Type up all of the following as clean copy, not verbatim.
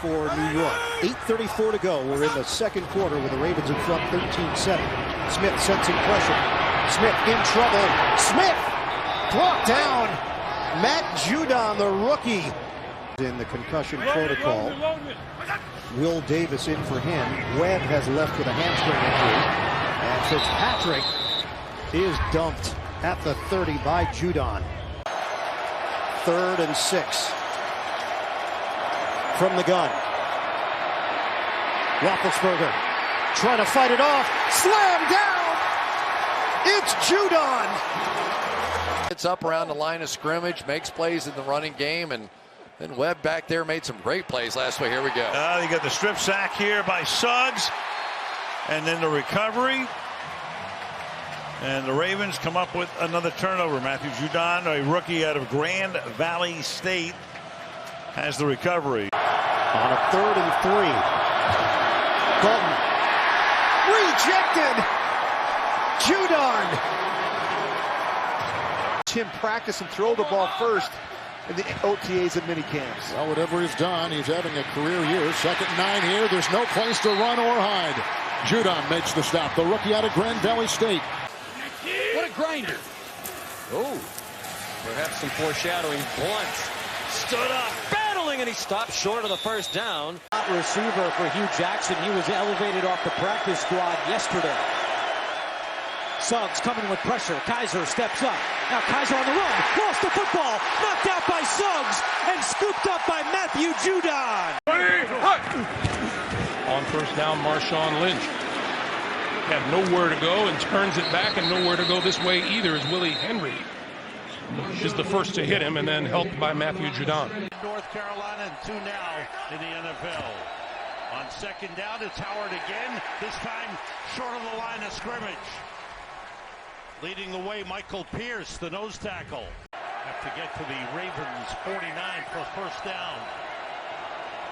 for New York. 8:34 to go. We're in the second quarter with the Ravens in front 13-7. Smith sensing pressure. Smith in trouble. Smith brought down. Matt Judon, the rookie, in the concussion protocol. Will Davis in for him. Webb has left with a hamstring injury. And Fitzpatrick is dumped at the 30 by Judon. 3rd and 6. From the gun. Roethlisberger trying to fight it off. Slam down. It's Judon. It's up around the line of scrimmage, makes plays in the running game, and then Webb back there made some great plays last week. Here we go. You got the strip sack here by Suggs, and then the recovery. And the Ravens come up with another turnover. Matthew Judon, a rookie out of Grand Valley State, has the recovery. On a 3rd and 3. Button. Rejected. Judon. Him practice and throw the ball first in the OTAs and minicamps. Well, whatever he's done, he's having a career year. 2nd and 9 here. There's no place to run or hide. Judon makes the stop. The rookie out of Grand Valley State. What a grinder. Oh, perhaps some foreshadowing. Blunt stood up, battling, and he stopped short of the first down. Receiver for Hugh Jackson. He was elevated off the practice squad yesterday. Suggs coming with pressure. Kaiser steps up. Now Kaiser on the run. Lost the football. Knocked out by Suggs and scooped up by Matthew Judon. On first down, Marshawn Lynch had nowhere to go and turns it back, and nowhere to go this way either is Willie Henry. Is the first to hit him, and then helped by Matthew Judon. North Carolina and 2 now in the NFL. On 2nd down, it's Howard again. This time short of the line of scrimmage. Leading the way, Michael Pierce, the nose tackle. Have to get to the Ravens 49 for first down.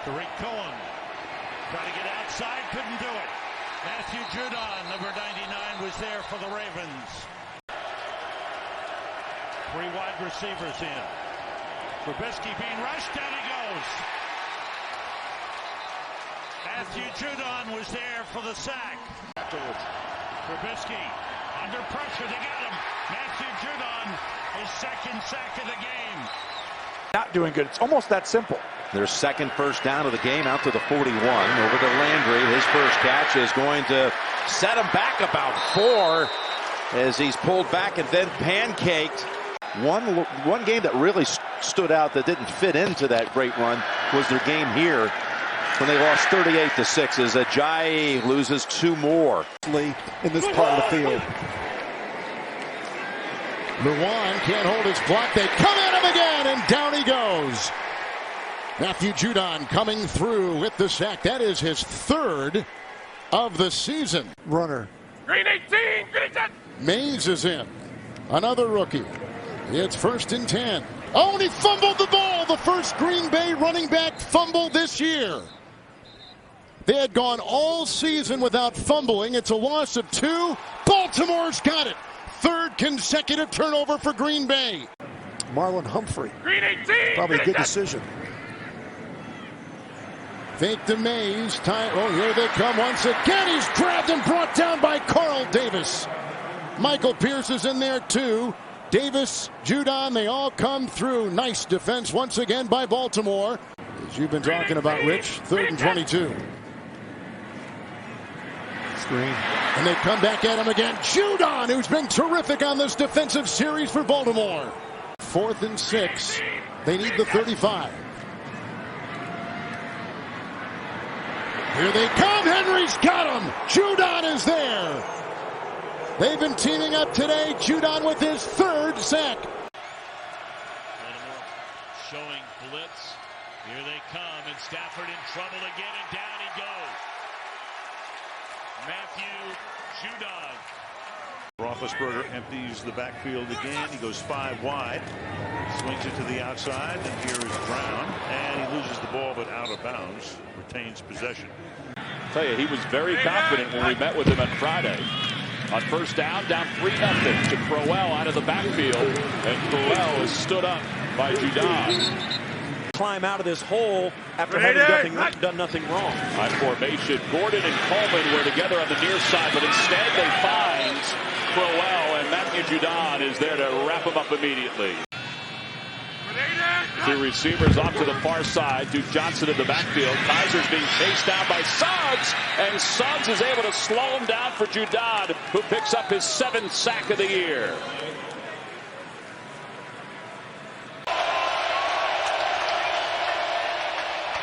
Tariq Cohen trying to get outside, couldn't do it. Matthew Judon, number 99, was there for the Ravens. 3 wide receivers in. Trubisky being rushed, down he goes. Matthew Judon was there for the sack. Trubisky under pressure, they got him. Matthew Judon, his 2nd sack of the game. Not doing good. It's almost that simple. Their 2nd first down of the game, out to the 41. Over to Landry. His first catch is going to set him back about 4 as he's pulled back and then pancaked. One game that really stood out that didn't fit into that great run was their game here when they lost 38-6 as Ajayi loses 2 more. In this part of the field. Lewan can't hold his block. They come at him again, and down he goes. Matthew Judon coming through with the sack. That is his 3rd of the season. Runner. Green 18, green 10. Mays is in. Another rookie. It's 1st and 10. Oh, and he fumbled the ball. The first Green Bay running back fumble this year. They had gone all season without fumbling. It's a loss of 2. Baltimore's got it. 3rd consecutive turnover for Green Bay. Marlon Humphrey. Green 18. Probably a good decision. Fake to Mays. Time. Oh, here they come once again. He's grabbed and brought down by Carl Davis. Michael Pierce is in there too. Davis, Judon, they all come through. Nice defense once again by Baltimore. As you've been talking about, Rich, 3rd and 22. Screen. And they come back at him again. Judon, who's been terrific on this defensive series for Baltimore. 4th and 6. They need the 35. Here they come. Henry's got him. Judon is there. They've been teaming up today. Judon with his 3rd sack. Baltimore showing blitz. Here they come, and Stafford in trouble again, and down he goes. Matthew Judon. Roethlisberger empties the backfield again. He goes 5 wide. Swings it to the outside, and here is Brown. And he loses the ball, but out of bounds. Retains possession. I'll tell you, he was very confident when we met with him on Friday. On first down 3-0 to Crowell out of the backfield. And Crowell is stood up by Judon. climb out of this hole after having done nothing wrong. High formation. Gordon and Coleman were together on the near side, but instead they find Crowell, and Matthew Judon is there to wrap him up immediately. Two receivers off to the far side. Duke Johnson in the backfield. Kaiser's being chased down by Suggs, and Suggs is able to slow him down for Judon, who picks up his 7th sack of the year.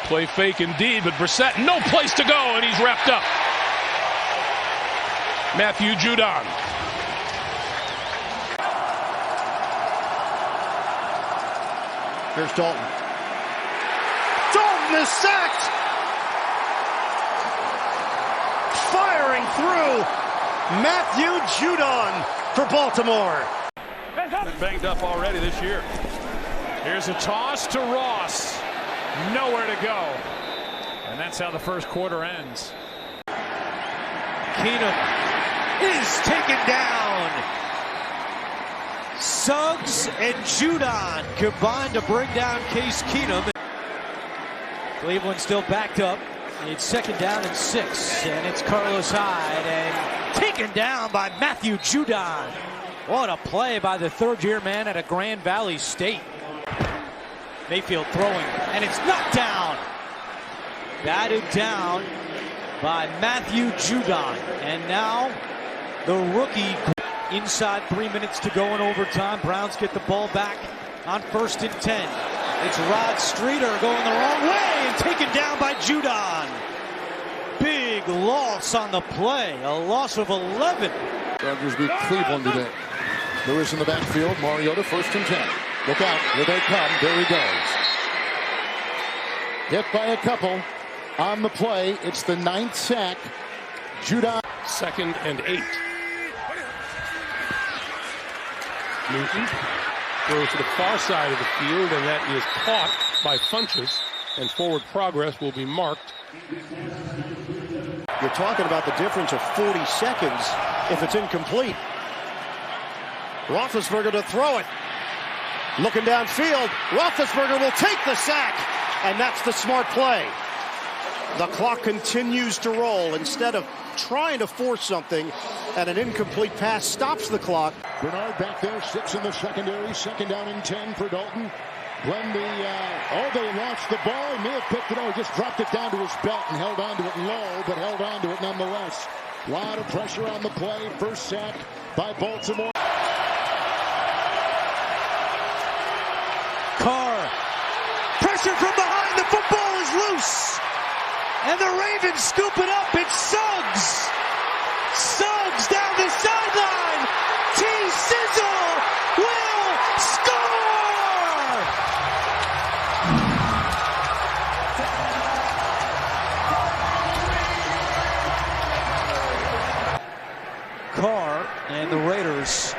Play fake indeed, but Brissett, no place to go, and he's wrapped up. Matthew Judon. Here's Dalton. Dalton is sacked! Firing through Matthew Judon for Baltimore. Been banged up already this year. Here's a toss to Ross. Nowhere to go. And that's how the first quarter ends. Keenum is taken down. Suggs and Judon combined to bring down Case Keenum. Cleveland still backed up. It's 2nd down and 6, and it's Carlos Hyde, and taken down by Matthew Judon. What a play by the 3rd-year man at a Grand Valley State. Mayfield throwing, and it's knocked down. Batted down by Matthew Judon, and now the rookie. Inside 3 minutes to go in overtime. Browns get the ball back on 1st and 10. It's Rod Streeter going the wrong way and taken down by Judon. Big loss on the play. A loss of 11. Chargers beat Cleveland today. Lewis in the backfield. Mariota 1st and 10. Look out. Here they come. There he goes. Hit by a couple on the play. It's the 9th sack. Judon. 2nd and 8. Newton throws to the far side of the field, and that is caught by Funches, and forward progress will be marked. You're talking about the difference of 40 seconds if it's incomplete. Roethlisberger to throw it. Looking downfield. Roethlisberger will take the sack, and that's the smart play. The clock continues to roll. Instead of trying to force something, and an incomplete pass stops the clock. Bernard back there, 6 in the secondary. 2nd down and 10 for Dalton. When they launched the ball, he may have picked it up, just dropped it down to his belt and held on to it low, but held on to it nonetheless. A lot of pressure on the play. 1st sack by Baltimore. Carr. Pressure from behind. The football is loose. And the Ravens scoop it up. It's Suggs. Suggs down the sideline. T-Sizzle will score! Carr and the Raiders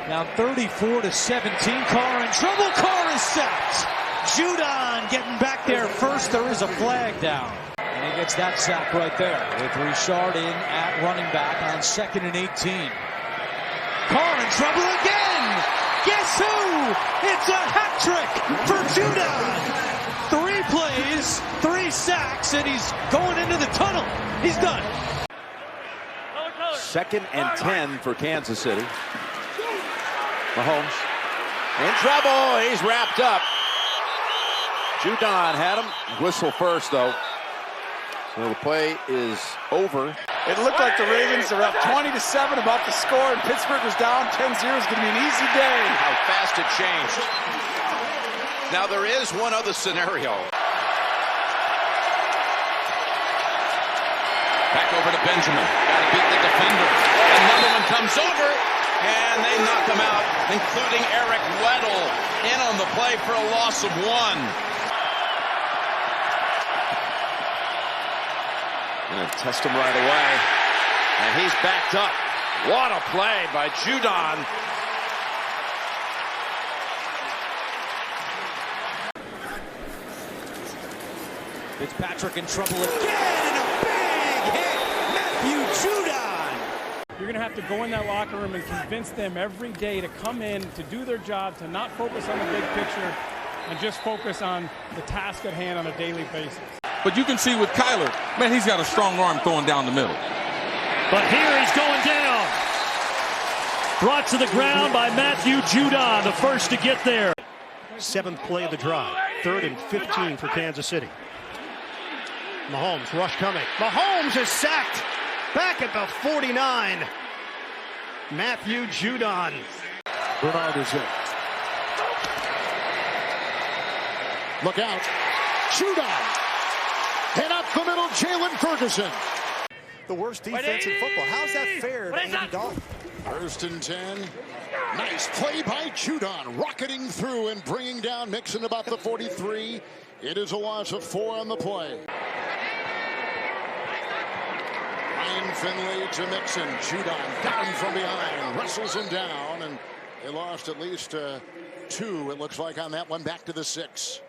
down 34-17. Carr in trouble. Carr is sacked. Judon getting back there first. There is a flag down. And he gets that sack right there with Richard in at running back on 2nd and 18. Carr in trouble again. Guess who? It's a hat trick for Judon. 3 plays, 3 sacks, and he's going into the tunnel. He's done. 2nd and 10 for Kansas City. Mahomes in trouble. He's wrapped up. Judon had him. Whistle first, though. So the play is over. It looked like the Ravens are up 20-7, about to score, and Pittsburgh was down 10-0. It's going to be an easy day. How fast it changed. Now there is one other scenario. Back over to Benjamin. Got to beat the defender. Another one comes over, and they knock him out, including Eric Weddle in on the play for a loss of 1. Gonna test him right away, and he's backed up. What a play by Judon. Fitzpatrick in trouble again, and a big hit. Matthew Judon. You're going to have to go in that locker room and convince them every day to come in, to do their job, to not focus on the big picture, and just focus on the task at hand on a daily basis. But you can see with Kyler, man, he's got a strong arm throwing down the middle. But here he's going down. Brought to the ground by Matthew Judon, the first to get there. 7th play of the drive. 3rd and 15 for Kansas City. Mahomes, rush coming. Mahomes is sacked. Back at the 49. Matthew Judon. Bernard is in. Look out. Judon. And up the middle, Jalen Ferguson. The worst defense in football. How's that fair to Andy Dalton? 1st and 10. Nice play by Judon, rocketing through and bringing down Mixon about the 43. It is a loss of 4 on the play. Ryan Finley to Mixon. Judon got him from behind, wrestles him down, and they lost at least 2, it looks like, on that one, back to the 6.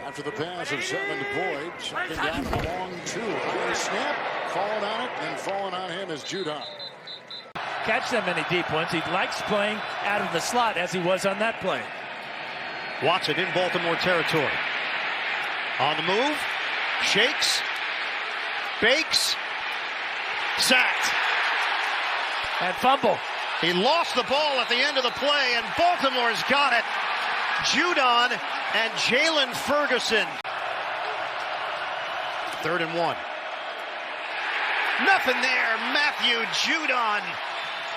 After the pass of 7 to Boyd, second down and a long 2. High snap, falling on it, and falling on him is Judon. Catch that many deep ones. He likes playing out of the slot as he was on that play. Watson in Baltimore territory. On the move, shakes, bakes, sacked. And fumble. He lost the ball at the end of the play, and Baltimore's got it. Judon and Jalen Ferguson. 3rd and 1. Nothing there. Matthew Judon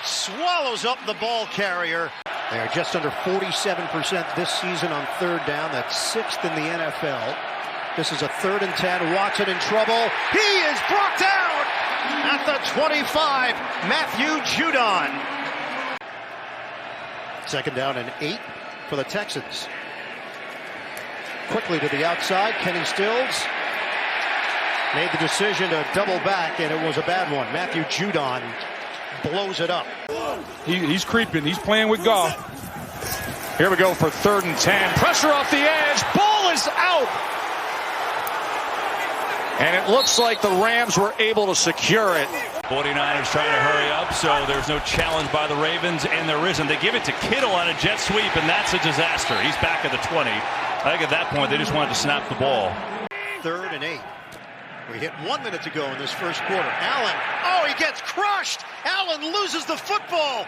swallows up the ball carrier. They're just under 47% this season on 3rd down. That's 6th in the NFL. This is a 3rd and 10. Watson in trouble. He is brought down at the 25. Matthew Judon. 2nd down and 8 for the Texans. Quickly to the outside. Kenny Stills made the decision to double back, and it was a bad one. Matthew Judon blows it up. He's creeping. He's playing with Goff. Here we go for 3rd and 10. Pressure off the edge. Ball is out. And it looks like the Rams were able to secure it. 49ers trying to hurry up, so there's no challenge by the Ravens, and there isn't. They give it to Kittle on a jet sweep, and that's a disaster. He's back at the 20. I think at that point, they just wanted to snap the ball. 3rd and 8. We hit 1 minute to go in this first quarter. Allen, oh, he gets crushed. Allen loses the football.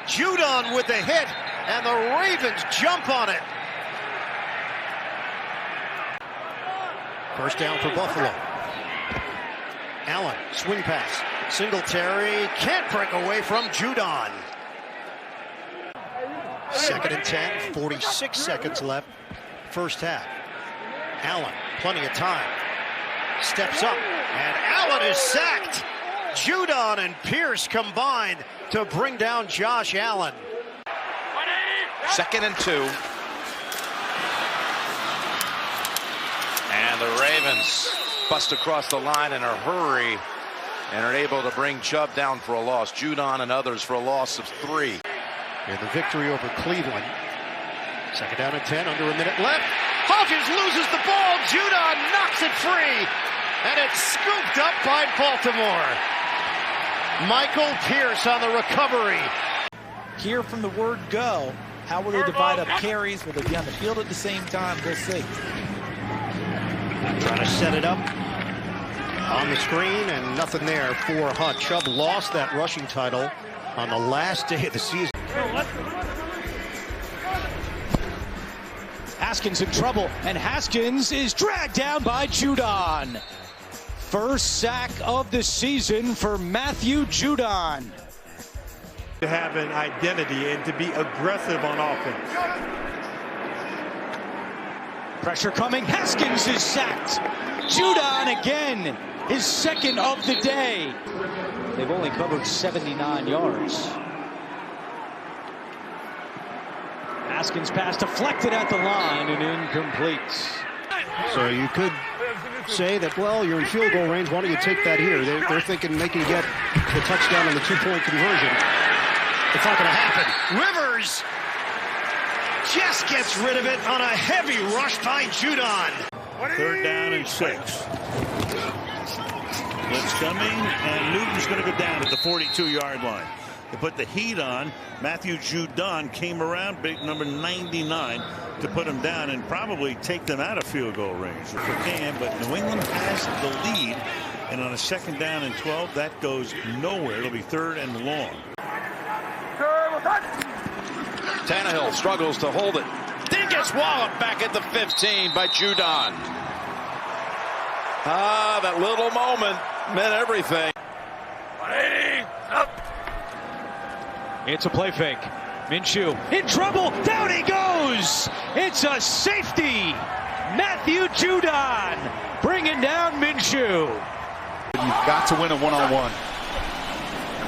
Judon with the hit, and the Ravens jump on it. First down for Buffalo. Allen, swing pass. Singletary can't break away from Judon. 2nd and 10, 46 seconds left. First half. Allen, plenty of time. Steps up, and Allen is sacked. Judon and Pierce combined to bring down Josh Allen. 2nd and 2. And the Ravens bust across the line in a hurry and are able to bring Chubb down for a loss. Judon and others for a loss of 3. And the victory over Cleveland. 2nd down and 10, under a minute left. Hodges loses the ball. Judon knocks it free. And it's scooped up by Baltimore. Michael Pierce on the recovery. Hear from the word go. How will they divide up carries? Will they be on the field at the same time? We'll see. Trying to set it up on the screen, and nothing there for Hunt. Chubb lost that rushing title on the last day of the season. Haskins in trouble, and Haskins is dragged down by Judon. First sack of the season for Matthew Judon. To have an identity and to be aggressive on offense. Pressure coming. Haskins is sacked. Judon again, his 2nd of the day. They've only covered 79 yards. Haskins pass deflected at the line and incomplete. So you could say that, well, you're in field goal range. Why don't you take that here? They're thinking they can get the touchdown on the 2-point conversion. It's not going to happen. Rivers just gets rid of it on a heavy rush by Judon. 3rd down and 6. Blitz coming, and Newton's going to go down at the 42-yard line. to put the heat on. Matthew Judon came around, big number 99, to put him down and probably take them out of field goal range. But New England has the lead, and on a 2nd down and 12, that goes nowhere. It'll be 3rd and long. Tannehill struggles to hold it. Then gets walloped back at the 15 by Judon. Ah, that little moment meant everything. It's a play fake. Minshew in trouble. Down he goes. It's a safety. Matthew Judon bringing down Minshew. You've got to win a one-on-one.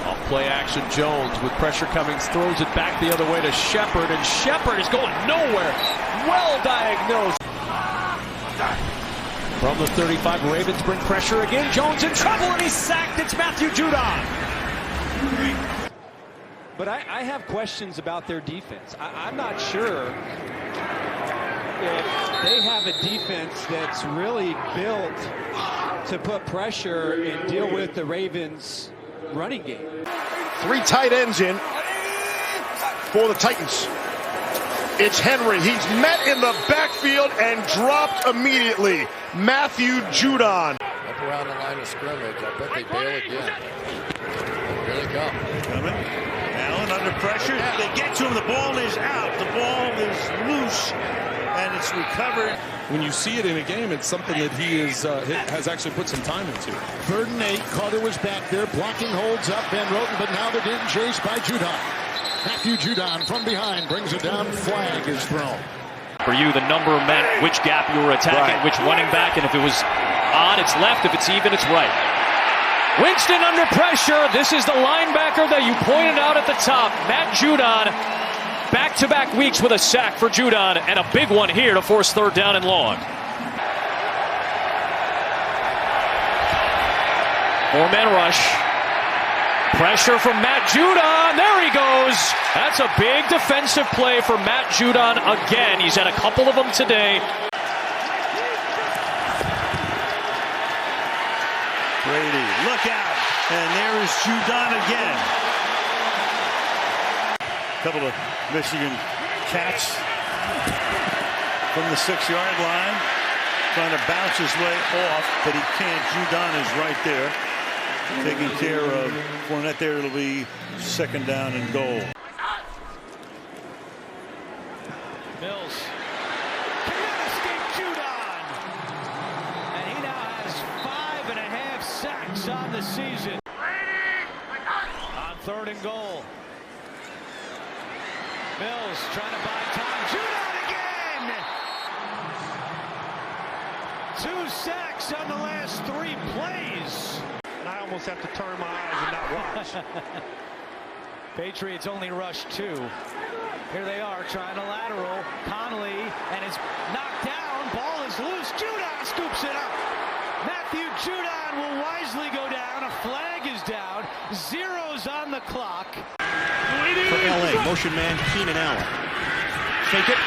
Off play action, Jones with pressure coming, throws it back the other way to Shepard, and Shepard is going nowhere. Well diagnosed. From the 35, Ravens bring pressure again. Jones in trouble, and he's sacked. It's Matthew Judon. But I have questions about their defense. I'm not sure if they have a defense that's really built to put pressure and deal with the Ravens' running game. 3 tight ends in for the Titans. It's Henry. He's met in the backfield and dropped immediately. Matthew Judon. Up around the line of scrimmage. I bet they bail again. Here they come. Coming. Allen under pressure. They get to him. The ball is out. The ball is loose. And it's recovered. When you see it in a game, it's something that he has actually put some time into. 3rd and 8. Carter was back there. Blocking holds up Van Roten, but now they're getting chased by Judon. Matthew Judon from behind brings it down. Flag is thrown. For you, the number meant which gap you were attacking, which running back, and if it was odd, it's left. If it's even, it's right. Winston under pressure. This is the linebacker that you pointed out at the top, Matt Judon. Back-to-back weeks with a sack for Judon, and a big one here to force 3rd down and long. 4-man rush. Pressure from Matt Judon. There he goes. That's a big defensive play for Matt Judon again. He's had a couple of them today. Brady, look out. And there is Judon again. A couple of Michigan cats from the 6-yard line. Trying to bounce his way off, but he can't. Judon is right there. Taking care of Fournette there. It'll be 2nd down and goal. Mills. Cannot escape Judon. And he now has 5.5 sacks on the season. On 3rd and goal. Mills trying to buy time. Judon again. 2 sacks on the last 3 plays. I almost have to turn my eyes and not watch. Patriots only rushed 2. Here they are trying to lateral. Connolly, and it's knocked down. Ball is loose. Judon scoops it up. Matthew Judon will wisely go down. A flag is down. 0's on the clock. For LA, motion man Keenan Allen. Fake it.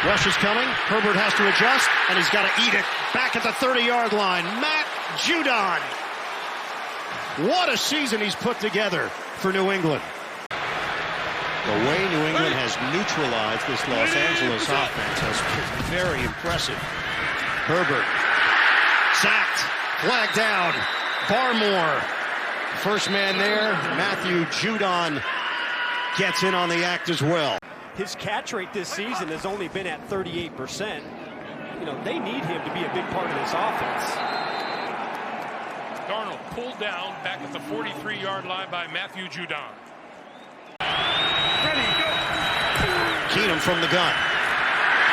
Rush is coming. Herbert has to adjust, and he's got to eat it. Back at the 30-yard line. Matt Judon. What a season he's put together for New England. The way New England has neutralized this Los Angeles offense has been very impressive. Herbert sacked, flag down. Barmore, first man there. Matthew Judon gets in on the act as well. His catch rate this season has only been at 38%. You know, they need him to be a big part of this offense. Darnold pulled down back at the 43-yard line by Matthew Judon. Ready, go. Keenum from the gun.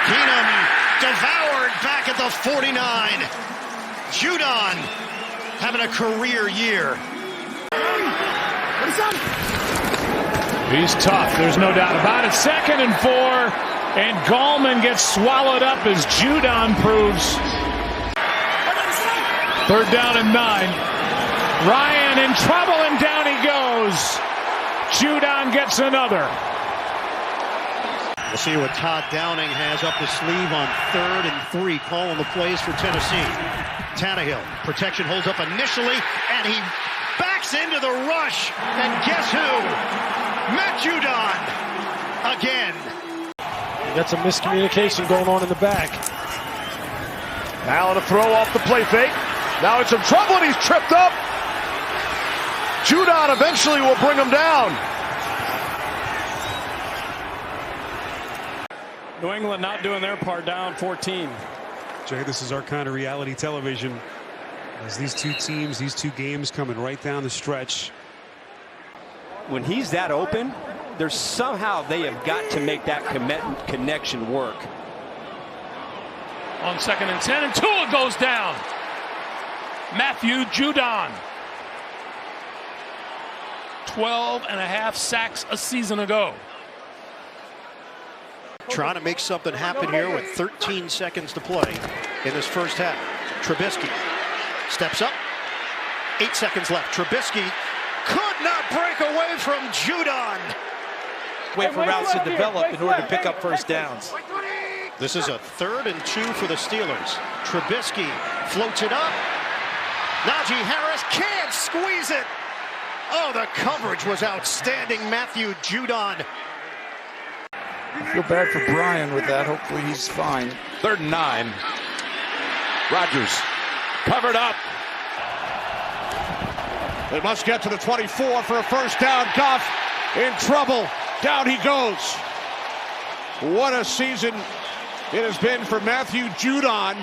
Keenum devoured back at the 49. Judon having a career year. He's tough. There's no doubt about it. 2nd and 4. And Gallman gets swallowed up as Judon proves. 3rd down and 9. Ryan in trouble, and down he goes. Judon gets another. We'll see what Todd Downing has up his sleeve on 3rd and 3, calling the plays for Tennessee. Tannehill, protection holds up initially, and he backs walks into the rush, and guess who? Matt Judon again. Got some miscommunication going on in the back. Allen to throw off the play fake. Now it's in trouble, and he's tripped up. Judon eventually will bring him down. New England not doing their part, down 14. Jay, this is our kind of reality television. As these two teams, these two games coming right down the stretch. When he's that open, there's somehow they have got to make that connection work. On 2nd and 10, and Tua goes down. Matthew Judon. 12.5 sacks a season ago. Trying to make something happen here with 13 seconds to play in this first half. Trubisky steps up. 8 seconds left. Trubisky could not break away from Judon. Wait for routes to develop in order to pick up first downs. This is a 3rd and 2 for the Steelers. Trubisky floats it up. Najee Harris can't squeeze it. Oh, the coverage was outstanding. Matthew Judon. I feel bad for Brian with that. Hopefully he's fine. 3rd and 9. Rodgers covered up. They must get to the 24 for a first down. Goff in trouble. Down he goes. What a season it has been for Matthew Judon.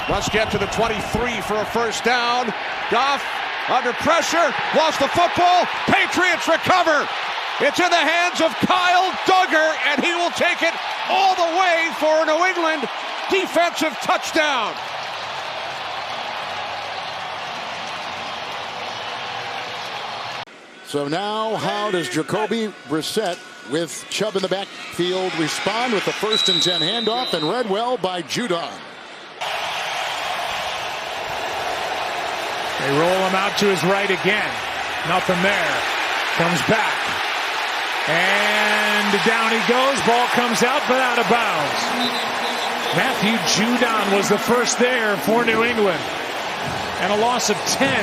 Must get to the 23 for a first down. Goff under pressure, lost the football. Patriots recover. It's in the hands of Kyle Duggar, and he will take it all the way for a New England defensive touchdown. So now, how does Jacoby Brissett with Chubb in the backfield respond with the 1st and 10 handoff, and read well by Judon? They roll him out to his right again. Nothing there. Comes back. And down he goes. Ball comes out, but out of bounds. Matthew Judon was the first there for New England. And a loss of 10.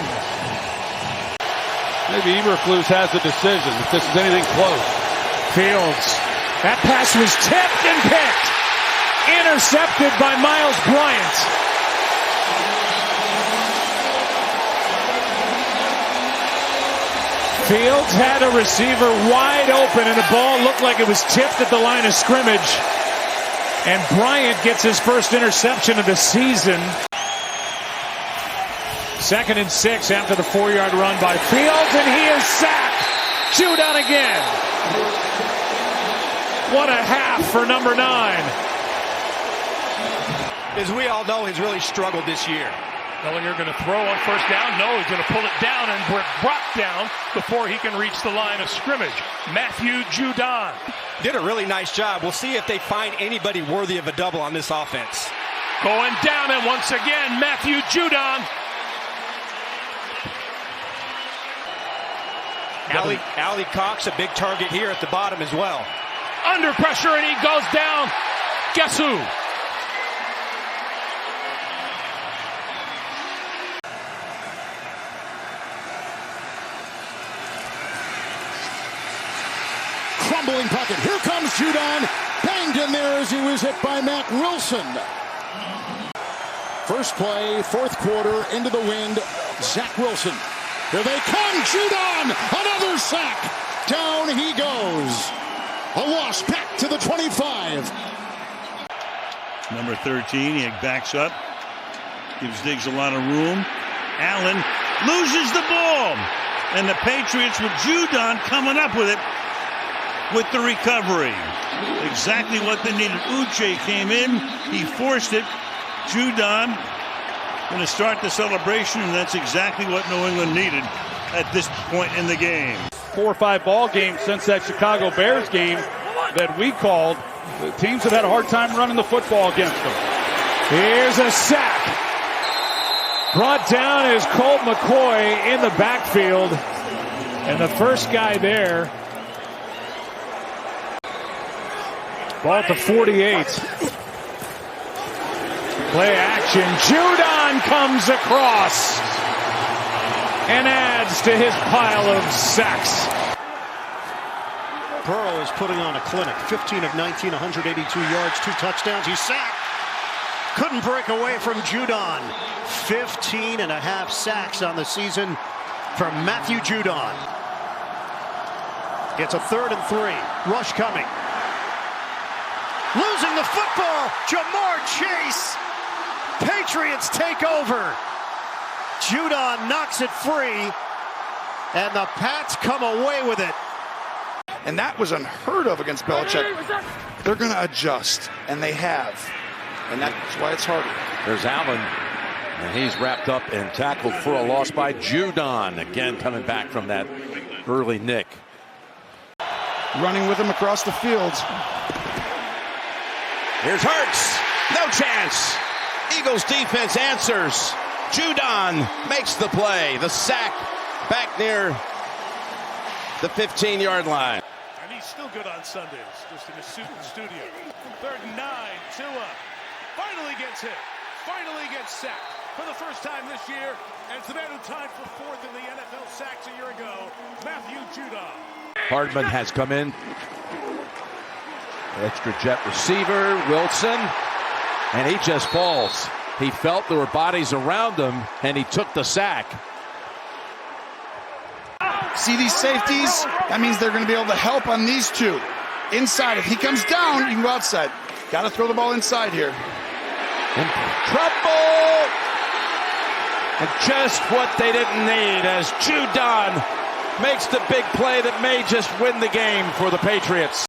Maybe Eberflus has the decision if this is anything close. Fields. That pass was tipped and picked. Intercepted by Miles Bryant. Fields had a receiver wide open, and the ball looked like it was tipped at the line of scrimmage. And Bryant gets his first interception of the season. 2nd and 6 after the 4-yard run by Fields, and he is sacked. Judon again. What a half for number 9. As we all know, he's really struggled this year. Knowing you're going to throw on first down, no, he's going to pull it down and brought down before he can reach the line of scrimmage. Matthew Judon. Did a really nice job. We'll see if they find anybody worthy of a double on this offense. Going down, and once again, Matthew Judon. Allie Cox, a big target here at the bottom as well. Under pressure, and he goes down. Guess who? Crumbling pocket. Here comes Judon. Banged in there as he was hit by Matt Wilson. First play, 4th quarter, into the wind. Zach Wilson. Here they come. Judon. Another sack. Down he goes. A loss back to the 25. Number 13, he backs up. Gives Diggs a lot of room. Allen loses the ball. And the Patriots with Judon coming up with it. With the recovery. Exactly what they needed. Uche came in. He forced it. Judon going to start the celebration, and that's exactly what New England needed at this point in the game. 4 or 5 ball games since that Chicago Bears game that we called. The teams have had a hard time running the football against them. Here's a sack. Brought down is Colt McCoy in the backfield. And the first guy there. Ball at the 48. Play action. Judon comes across and adds to his pile of sacks. Burrow is putting on a clinic. 15 of 19, 182 yards, 2 touchdowns. He's sacked. Couldn't break away from Judon. 15 and a half sacks on the season for Matthew Judon. It's a 3rd and 3. Rush coming. Losing the football. Jamar Chase. Patriots take over. Judon knocks it free. And the Pats come away with it. And that was unheard of against Belichick. They're going to adjust, and they have. And that's why it's harder. There's Allen, and he's wrapped up and tackled for a loss by Judon. Again, coming back from that early nick. Running with him across the field. Here's Hurts. No chance. Eagles defense answers. Judon makes the play. The sack back near the 15-yard line. And he's still good on Sundays, just in his suit and studio. 3rd and 9, Tua finally gets hit, finally gets sacked for the first time this year. And it's the man who tied for 4th in the NFL sacks a year ago, Matthew Judon. Hardman has come in. Extra jet receiver, Wilson, and he just falls. He felt there were bodies around him, and he took the sack. See these safeties? That means they're going to be able to help on these two. Inside. If he comes down, you can go outside. Got to throw the ball inside here. In trouble! And just what they didn't need as Judon makes the big play that may just win the game for the Patriots.